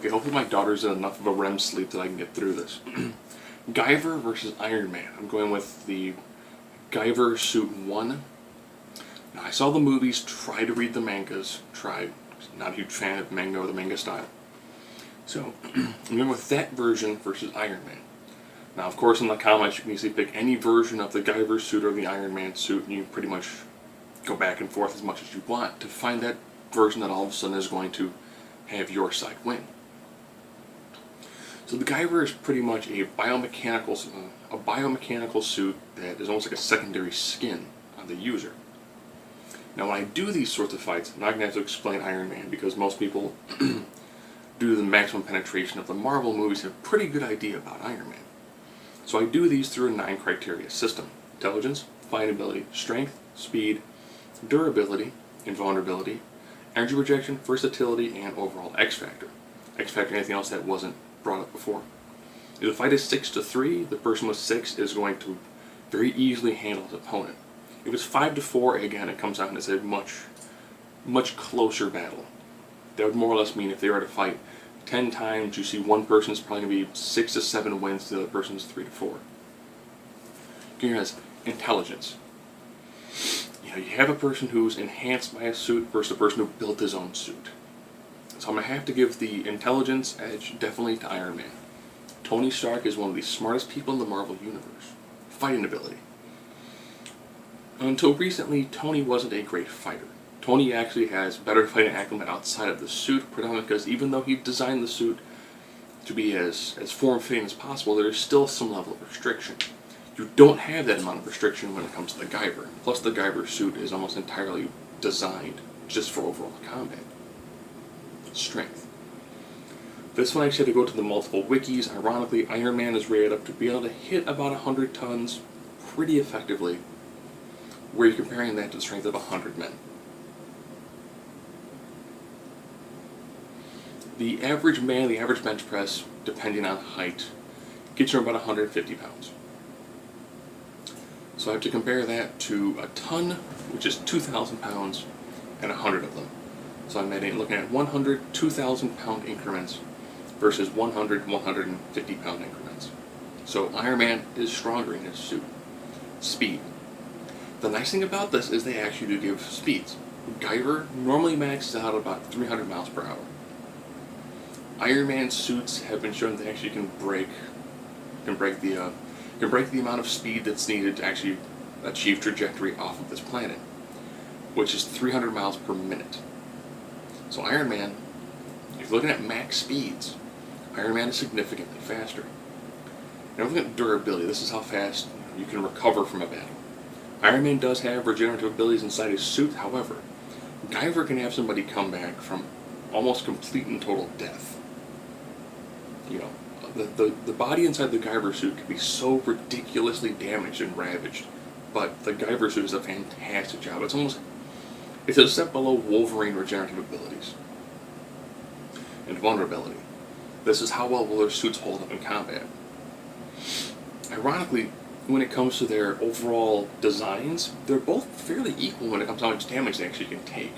Okay, hopefully my daughter's in enough of a REM sleep that I can get through this. Guyver versus Iron Man. I'm going with the Guyver Suit 1. Now, I saw the movies, tried to read the mangas, not a huge fan of manga or the manga style. So, I'm going with that version versus Iron Man. Now, of course, in the comics, you can easily pick any version of the Guyver suit or the Iron Man suit, and you pretty much go back and forth as much as you want to find that version that all of a sudden is going to have your side win. So the Guyver is pretty much a biomechanical suit that is almost like a secondary skin on the user. Now, when I do these sorts of fights, I'm not going to have to explain Iron Man because most people, due to the maximum penetration of the Marvel movies, have a pretty good idea about Iron Man. So I do these through a 9 criteria system: intelligence, fighting ability, strength, speed, durability, invulnerability, energy rejection, versatility, and overall X factor. X factor, anything else that wasn't brought up before. If the fight is 6-3, the person with 6 is going to very easily handle his opponent. If it's 5-4, again, it comes out and it's a much closer battle. That would more or less mean if they were to fight 10 times, you see one person's probably going to be 6-7 wins, the other person's 3-4. Here has intelligence. You have a person who's enhanced by a suit versus a person who built his own suit. So I'm going to have to give the intelligence edge definitely to Iron Man. Tony Stark is one of the smartest people in the Marvel Universe. Fighting ability. Until recently, Tony wasn't a great fighter. Tony actually has better fighting acumen outside of the suit, predominantly because even though he designed the suit to be as form-fitting as possible, there is still some level of restriction. You don't have that amount of restriction when it comes to the Guyver. Plus, the Guyver suit is almost entirely designed just for overall combat. Strength. This one I actually had to go to the multiple wikis. Ironically, Iron Man is rated up to be able to hit about 100 tons pretty effectively, where you're comparing that to the strength of 100 men. The average man, the average bench press, depending on height, gets you about 150 pounds. So I have to compare that to a ton, which is 2,000 pounds, and 100 of them. So I'm looking at 100, 2,000 pound increments versus 100, 150 pound increments. So Iron Man is stronger in his suit. Speed. The nice thing about this is they actually do give speeds. Guyver normally maxes out about 300 miles per hour. Iron Man suits have been shown to actually can break the amount of speed that's needed to actually achieve trajectory off of this planet, which is 300 miles per minute. So Iron Man, if you're looking at max speeds, Iron Man is significantly faster. Now looking at durability, this is how fast you can recover from a battle. Iron Man does have regenerative abilities inside his suit, however, Guyver can have somebody come back from almost complete and total death. The body inside the Guyver suit can be so ridiculously damaged and ravaged, but the Guyver suit does a fantastic job. It's a step below Wolverine regenerative abilities. And vulnerability. This is how well will their suits hold up in combat. Ironically, when it comes to their overall designs, they're both fairly equal when it comes to how much damage they actually can take.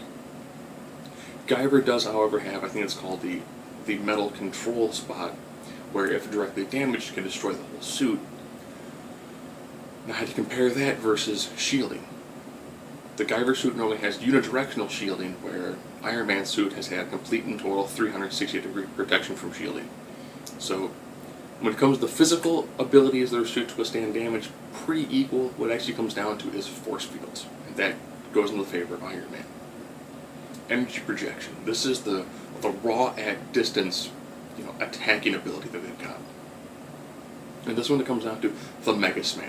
Guyver does, however, have, I think it's called the metal control spot, where if directly damaged, it can destroy the whole suit. Now I had to compare that versus shielding. The Guyver suit normally has unidirectional shielding, where Iron Man's suit has had complete and total 360-degree protection from shielding. So when it comes to the physical abilities of their suit to withstand damage, pretty equal. What it actually comes down to is force fields, and that goes in the favor of Iron Man. Energy projection. This is the raw at distance, attacking ability that they've got. And this one, it comes down to the Mega Smash.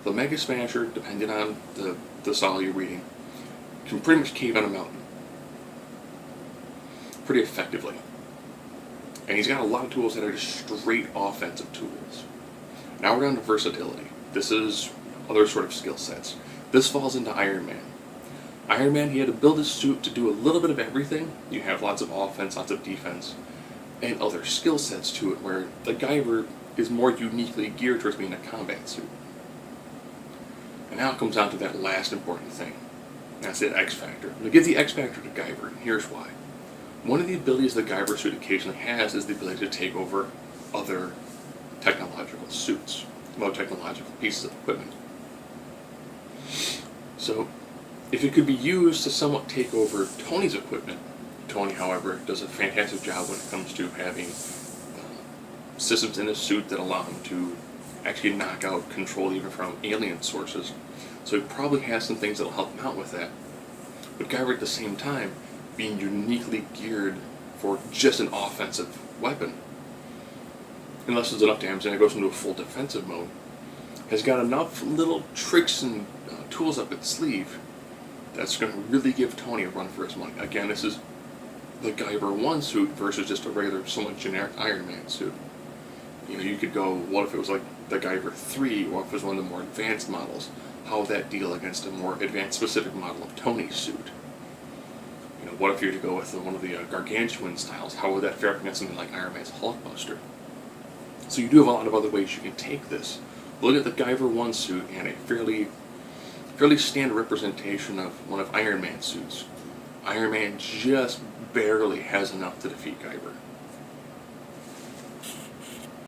The Mega Smasher, depending on the style you're reading, can pretty much cave on a mountain pretty effectively. And he's got a lot of tools that are just straight offensive tools. Now we're down to versatility. This is other sort of skill sets. This falls into Iron Man. Iron Man, he had to build his suit to do a little bit of everything. You have lots of offense, lots of defense, and other skill sets to it, where the Guyver is more uniquely geared towards being a combat suit. And now it comes down to that last important thing. That's the X Factor. I'm going to give the X Factor to Guyver, and here's why. One of the abilities the Guyver suit occasionally has is the ability to take over other technological suits, technological pieces of equipment. So, if it could be used to somewhat take over Tony's equipment, Tony, however, does a fantastic job when it comes to having systems in his suit that allow him to actually knock out control even from alien sources. So he probably has some things that will help him out with that. But Guyver, at the same time, being uniquely geared for just an offensive weapon, unless there's enough damage and it goes into a full defensive mode, has got enough little tricks and tools up its sleeve that's going to really give Tony a run for his money. Again, this is the Guyver 1 suit versus just a regular, somewhat generic Iron Man suit. You could go, what if it was like the Guyver 3, or if it was one of the more advanced models? How would that deal against a more advanced specific model of Tony's suit? What if you were to go with one of the gargantuan styles? How would that fare up against something like Iron Man's Hulkbuster? So you do have a lot of other ways you can take this. Look at the Guyver 1 suit and a fairly standard representation of one of Iron Man's suits. Iron Man just barely has enough to defeat Guyver.